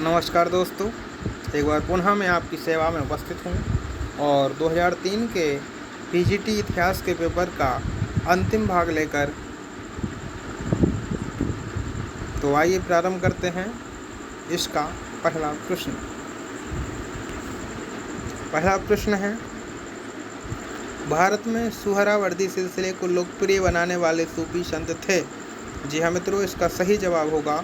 नमस्कार दोस्तों, एक बार पुनः मैं आपकी सेवा में उपस्थित हूँ और 2003 के पीजीटी इतिहास के पेपर का अंतिम भाग लेकर तो आइए प्रारंभ करते हैं। इसका पहला प्रश्न है, भारत में सुहरावर्दी सिलसिले को लोकप्रिय बनाने वाले सूफी संत थे। जी हाँ मित्रों, इसका सही जवाब होगा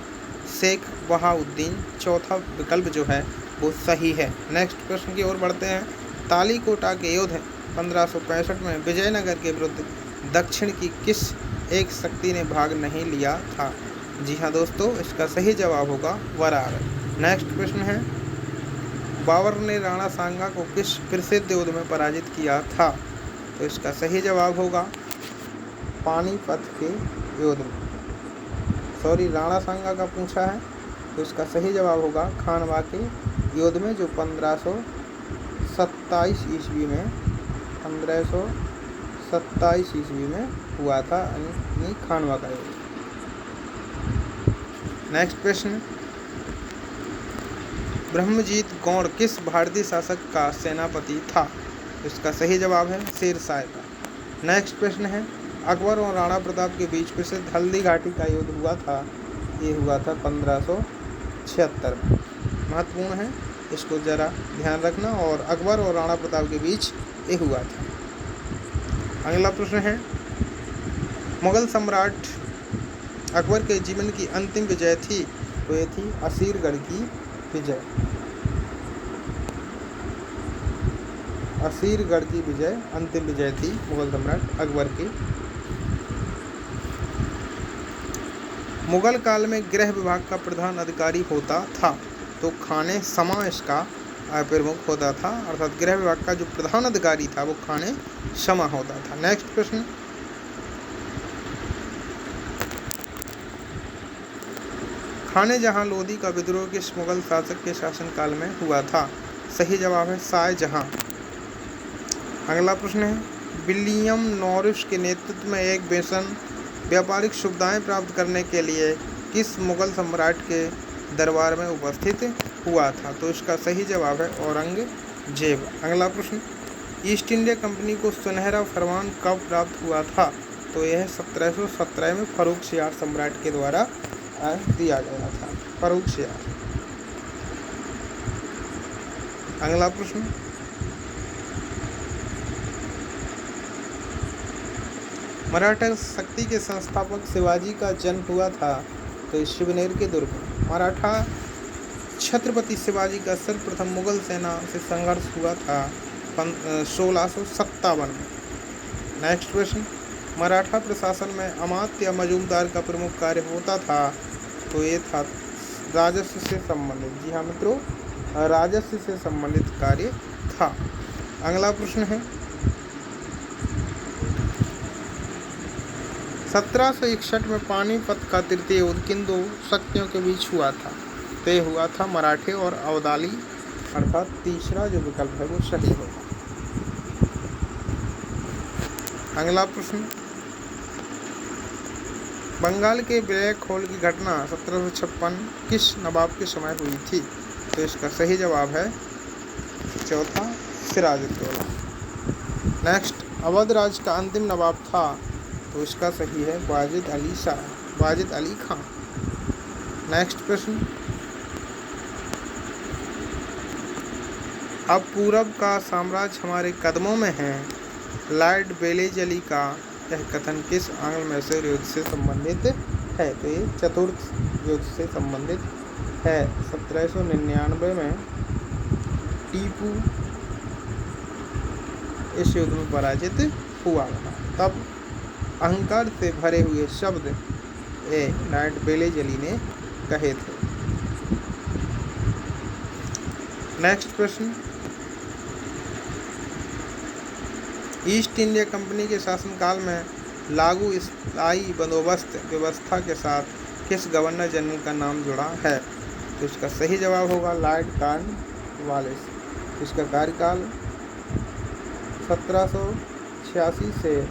शेख बहाउद्दीन। चौथा विकल्प जो है वो सही है। नेक्स्ट प्रश्न की ओर बढ़ते हैं। तालीकोटा के युद्ध 1565 में विजयनगर के विरुद्ध दक्षिण की किस एक शक्ति ने भाग नहीं लिया था? जी हाँ दोस्तों, इसका सही जवाब होगा वरार। नेक्स्ट प्रश्न है, बाबर ने राणा सांगा को किस प्रसिद्ध युद्ध में पराजित किया था? तो इसका सही जवाब होगा पानीपत के युद्ध में। राणा सांगा का पूछा है, तो इसका सही जवाब होगा खानवा के युद्ध में, जो 1527 ईस्वी में हुआ था, यानी खानवा का युद्ध। नेक्स्ट प्रश्न, ब्रह्मजीत गौड़ किस भारतीय शासक का सेनापति था? इसका सही जवाब है शेरशाह का। नेक्स्ट प्रश्न है, अकबर और राणा प्रताप के बीच प्रसिद्ध हल्दी घाटी का युद्ध हुआ था। ये हुआ था 1576 में। महत्वपूर्ण है, इसको ज़रा ध्यान रखना। और अकबर और राणा प्रताप के बीच ये हुआ था। अगला प्रश्न है, मुगल सम्राट अकबर के जीवन की अंतिम विजय थी, तो ये थी असीरगढ़ की विजय। असीरगढ़ की विजय अंतिम विजय थी मुगल सम्राट अकबर की। मुगल काल में गृह विभाग का प्रधान अधिकारी होता था, तो खाने समा इसका प्रमुख होता था, अर्थात गृह विभाग का जो प्रधान अधिकारी था वो खाने समा होता था। नेक्स्ट प्रश्न, खाने जहां लोदी का विद्रोह किस मुगल शासक के शासनकाल में हुआ था? सही जवाब है शाहजहां। अगला प्रश्न है, विलियम नॉरिस के नेतृत्व में एक मिशन व्यापारिक सुविधाएं प्राप्त करने के लिए किस मुगल सम्राट के दरबार में उपस्थित हुआ था? तो इसका सही जवाब है औरंगजेब। अगला प्रश्न, ईस्ट इंडिया कंपनी को सुनहरा फरमान कब प्राप्त हुआ था? तो यह 1717 में फर्रुख सियार सम्राट के द्वारा दिया गया था। फर्रुख सियार। अगला प्रश्न, मराठा शक्ति के संस्थापक शिवाजी का जन्म हुआ था, तो शिवनेर के दुर्ग में। मराठा छत्रपति शिवाजी का सर्वप्रथम मुगल सेना से संघर्ष हुआ था 1657 में। नेक्स्ट प्रश्न, मराठा प्रशासन में अमात्य या मजूमदार का प्रमुख कार्य होता था, तो ये था राजस्व से संबंधित। जी हाँ मित्रों, राजस्व से संबंधित कार्य था। अगला प्रश्न है, 1761 में पानीपत का तृतीय युद्ध किन दो शक्तियों के बीच हुआ था? तो ये हुआ था मराठे और अवधाली, अर्थात तीसरा जो विकल्प है वो सही होगा। अगला प्रश्न, बंगाल के ब्लैक होल की घटना 1756 किस नवाब के समय हुई थी? तो इसका सही जवाब है चौथा सिराजुद्दौला। नेक्स्ट, अवध राज का अंतिम नवाब था, तो इसका सही है वाजिद अली खान। नेक्स्ट प्रश्न, अब पूरब का साम्राज्य हमारे कदमों में है, लॉर्ड बेलेजली का यह कथन किस आंग्ल मैसूर युद्ध से संबंधित है? तो ये चतुर्थ युद्ध से संबंधित है। 1799 में टीपू इस युद्ध में पराजित हुआ था। तब अहंकार से भरे हुए शब्द लॉर्ड बेलेजली ने कहे थे। नेक्स्ट प्रश्न, ईस्ट इंडिया कंपनी के शासनकाल में लागू स्थायी बंदोबस्त व्यवस्था के साथ किस गवर्नर जनरल का नाम जुड़ा है? तो इसका सही जवाब होगा लॉर्ड कॉर्नवालिस। इसका कार्यकाल 1786 से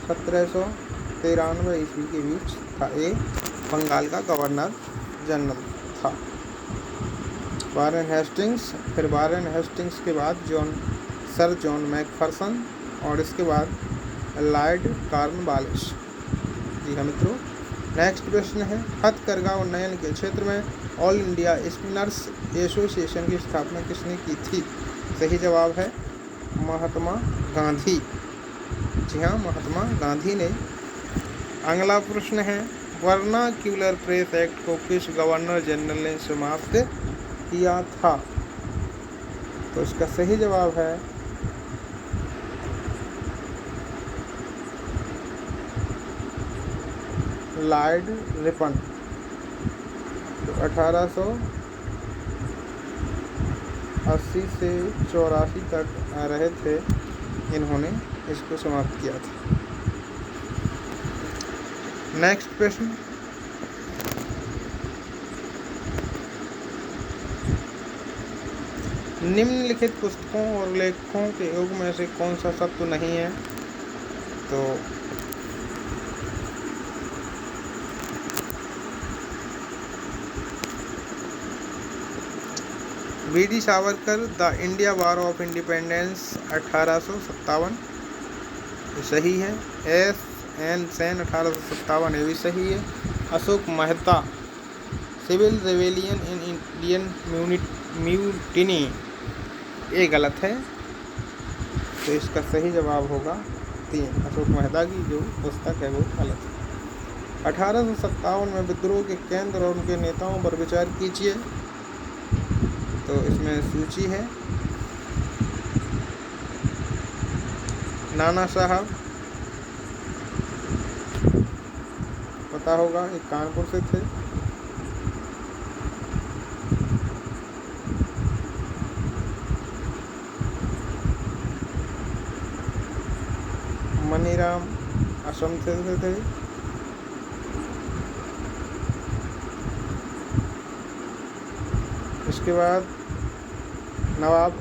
1793 ईस्वी के बीच था। ये बंगाल का गवर्नर जनरल था। वारेन हेस्टिंग्स, फिर वारेन हेस्टिंग्स के बाद सर जॉन मैकफर्सन और इसके बाद लॉर्ड कॉर्नवालिस। जी हाँ मित्रों, नेक्स्ट प्रश्न है, हथकरघा उन्नयन के क्षेत्र में ऑल इंडिया स्पिनर्स एसोसिएशन की स्थापना किसने की थी? सही जवाब है महात्मा गांधी। जी हाँ, महात्मा गांधी ने। अगला प्रश्न है, वर्नाक्यूलर प्रेस एक्ट को किस गवर्नर जनरल ने समाप्त किया था? तो इसका सही जवाब है लॉर्ड रिपन। तो 1880 से 84 तक रहे थे, इन्होंने इसको समाप्त किया था। नेक्स्ट प्रश्न, निम्नलिखित पुस्तकों और लेखकों के युग में से कौन सा सत्य नहीं है? तो VD. Savarkar, the India war of independence 1857, ये सही है। एस.एन. सेन 1857, ये भी सही है। Ashok Mehta, civil rebellion in Indian mutiny, ये गलत है। तो इसका सही जवाब होगा 3, अशोक मेहता की जो पुस्तक है वो गलत है। 1857 में विद्रोह के केंद्र और उनके नेताओं पर विचार कीजिए। तो इसमें सूची है, नाना साहब, पता होगा, ये कानपुर से थे। मनीराम असम से थे। इसके बाद नवाब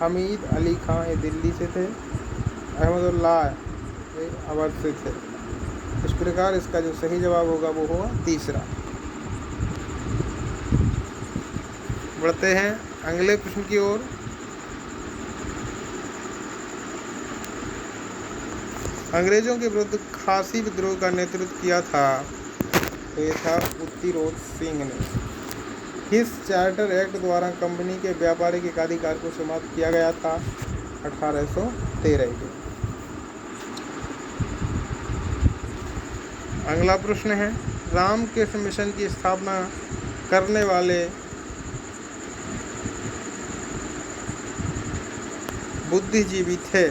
हमीद अली खां, ये दिल्ली से थे। अहमदुल्लाह, ये अवध से थे। इस प्रकार इसका जो सही जवाब होगा वो होगा तीसरा। बढ़ते हैं अगले प्रश्न की ओर। अंग्रेजों के विरुद्ध खासी विद्रोह का नेतृत्व किया था? तो ये था उत्तिरोध सिंह ने। किस चार्टर एक्ट द्वारा कंपनी के व्यापारिक एकाधिकार को समाप्त किया गया था? 1813 के। अगला प्रश्न है, रामकृष्ण मिशन की स्थापना करने वाले बुद्धिजीवी थे?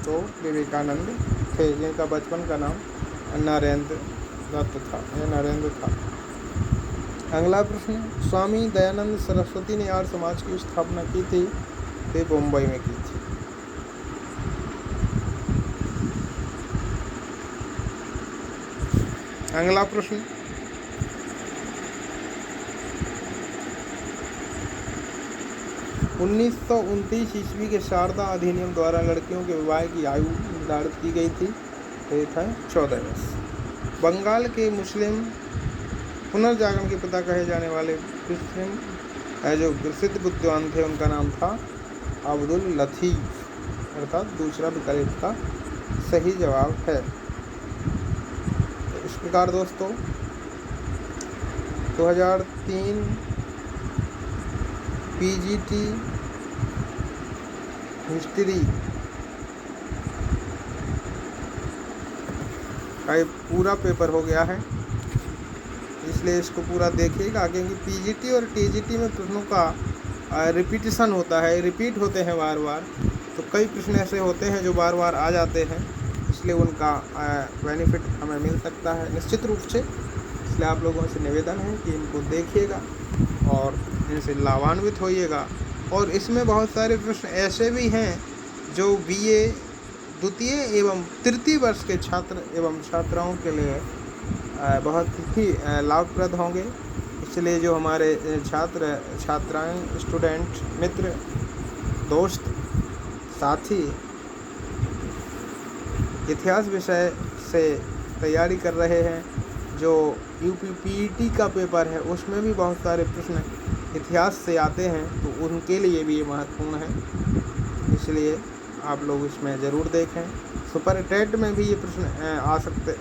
तो विवेकानंद थे, जिनका बचपन का नाम नरेंद्र दत्त था, यह नरेंद्र था। अगला प्रश्न, स्वामी दयानंद सरस्वती ने आर्य समाज की स्थापना की थी? वे मुंबई में की थी। अगला प्रश्न, ईस्वी के शारदा अधिनियम द्वारा लड़कियों के विवाह की आयु निर्धारित की गई थी? तो ये था 14 वर्ष। बंगाल के मुस्लिम पुनर्जागरण के पिता कहे जाने वाले मुस्लिम जो प्रसिद्ध विद्वान थे, उनका नाम था अब्दुल लतीफ, अर्थात दूसरा विकल्प का सही जवाब है। तो इस प्रकार दोस्तों 2003 पीजीटी हिस्ट्री का ये पूरा पेपर हो गया है, इसलिए इसको पूरा देखिएगा, क्योंकि पीजीटी और टीजीटी में प्रश्नों का रिपीटिशन होता है, रिपीट होते हैं बार बार। तो कई प्रश्न ऐसे होते हैं जो बार बार आ जाते हैं, इसलिए उनका बेनिफिट हमें मिल सकता है निश्चित रूप से। इसलिए आप लोगों से निवेदन है कि इनको देखिएगा और इनसे लाभान्वित होइएगा। और इसमें बहुत सारे प्रश्न ऐसे भी हैं जो बीए द्वितीय एवं तृतीय वर्ष के छात्र एवं छात्राओं के लिए बहुत ही लाभप्रद होंगे। इसलिए जो हमारे छात्र छात्राएं, स्टूडेंट मित्र, दोस्त, साथी इतिहास विषय से तैयारी कर रहे हैं, जो यूपी पीईटी का पेपर है उसमें भी बहुत सारे प्रश्न इतिहास से आते हैं तो उनके लिए भी ये महत्वपूर्ण है, इसलिए आप लोग इसमें ज़रूर देखें। सुपर टेट में भी ये प्रश्न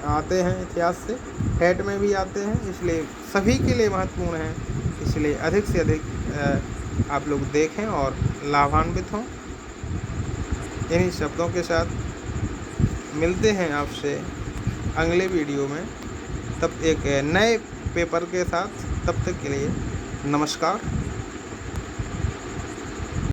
आते हैं, इतिहास से टेट में भी आते हैं, इसलिए सभी के लिए महत्वपूर्ण है। इसलिए अधिक से अधिक आप लोग देखें और लाभान्वित हों। इन्हीं शब्दों के साथ मिलते हैं आपसे अगले वीडियो में, तब एक नए पेपर के साथ। तब तक के लिए नमस्कार।